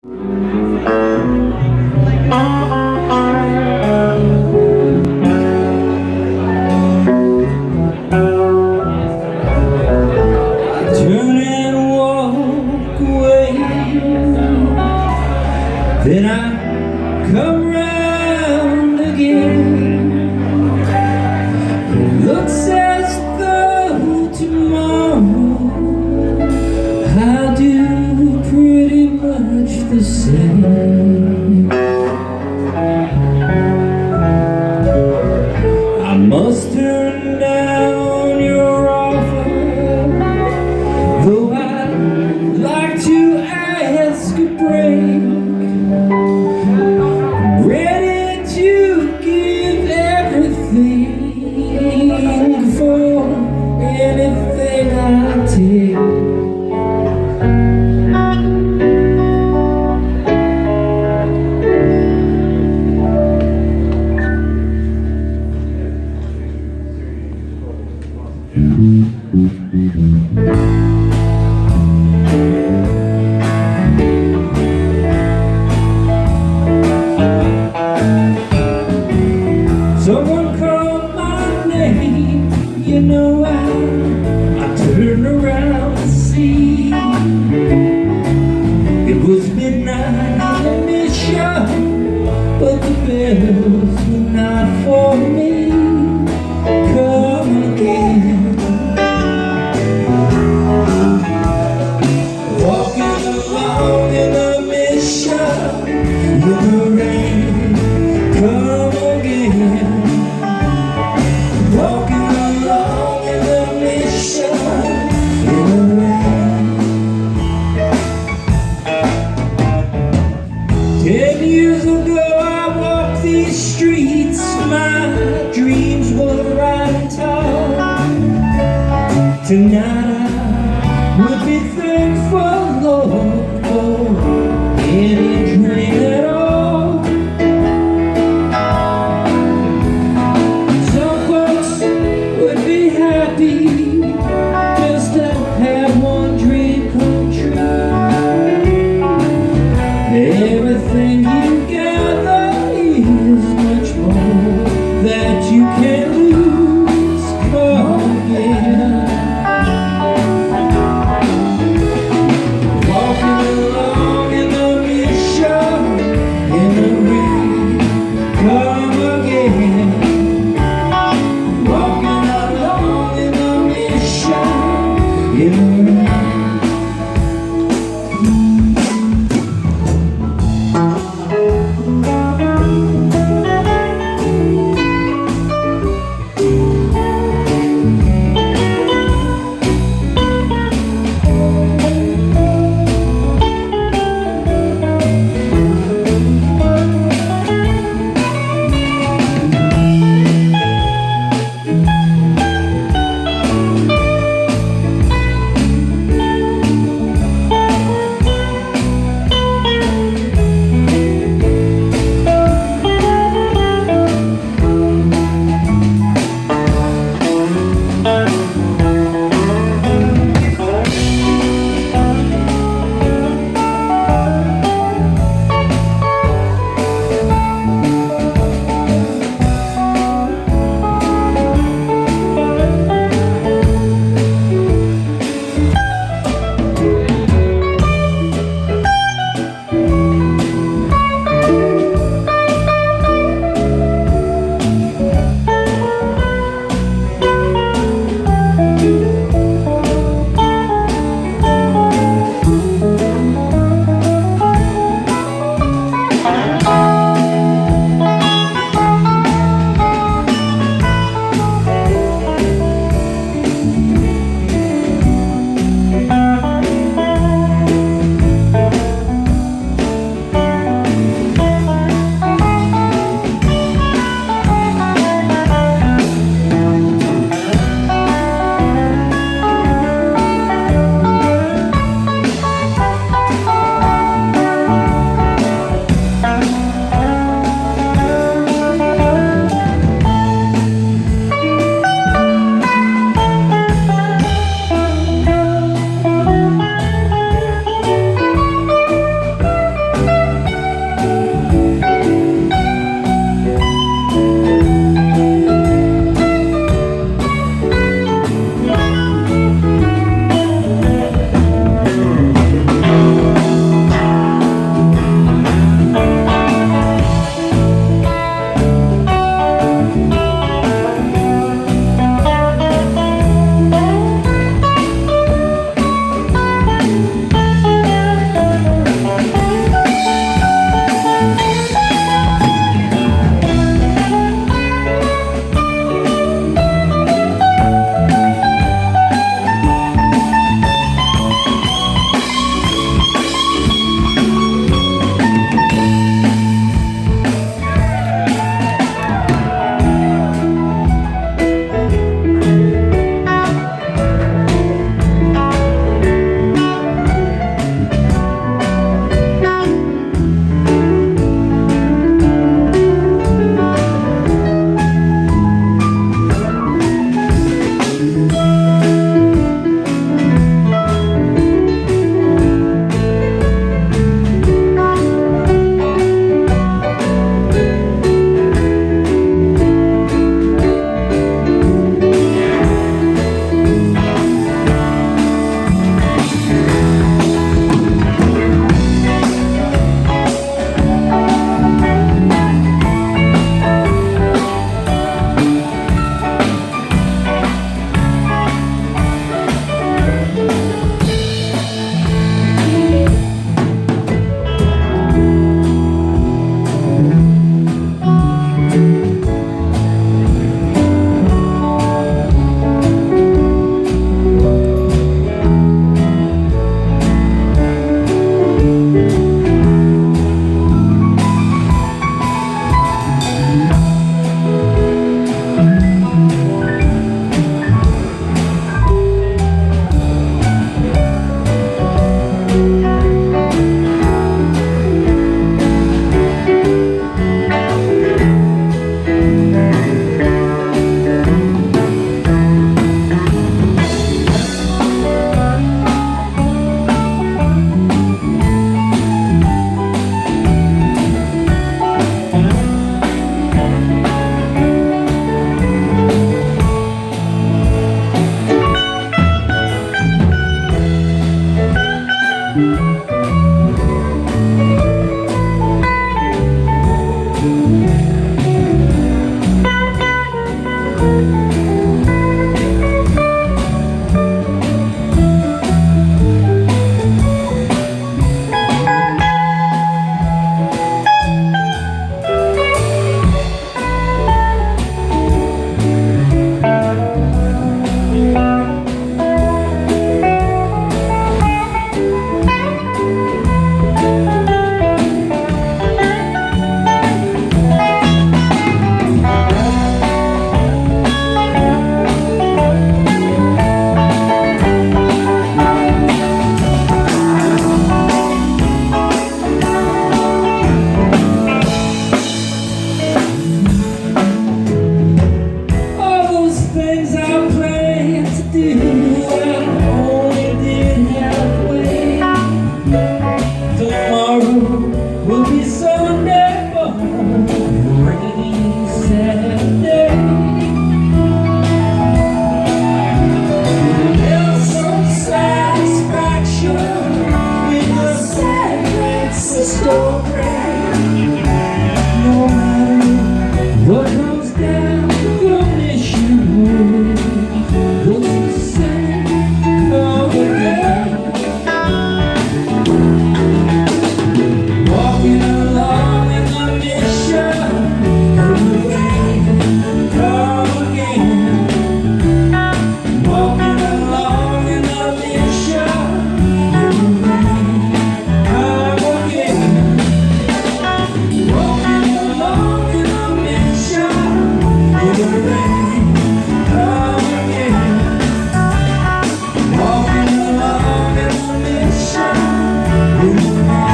Turn and walk away, then I come round again. It looks as though tomorrow I'll do pretty much the same. I must turn down your offer, though I'd like to ask a break. I'm ready to give everything for anything I take. Someone called my name, you know I turned around to see. It was midnight in the mission, but the bells were not for me. Come again. Walking along in the mission, in the rain. Come again. Walking along in the mission, in the rain. 10 years ago I walked these streets, my dreams were riding tall. Tonight I would be thankful, Lord, for any drink at all. Some folks would be happy just to have one dream come true. Everything you gather is much more that you can lose. Come again. so brave. No matter what comes down, the mission looks the same again. Walking along in the mission, come again, come again. Walking along in the mission, come again. Walking along in the mission, in the rain, come again. Walking along in the mission, in the rain.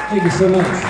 Thank you so much.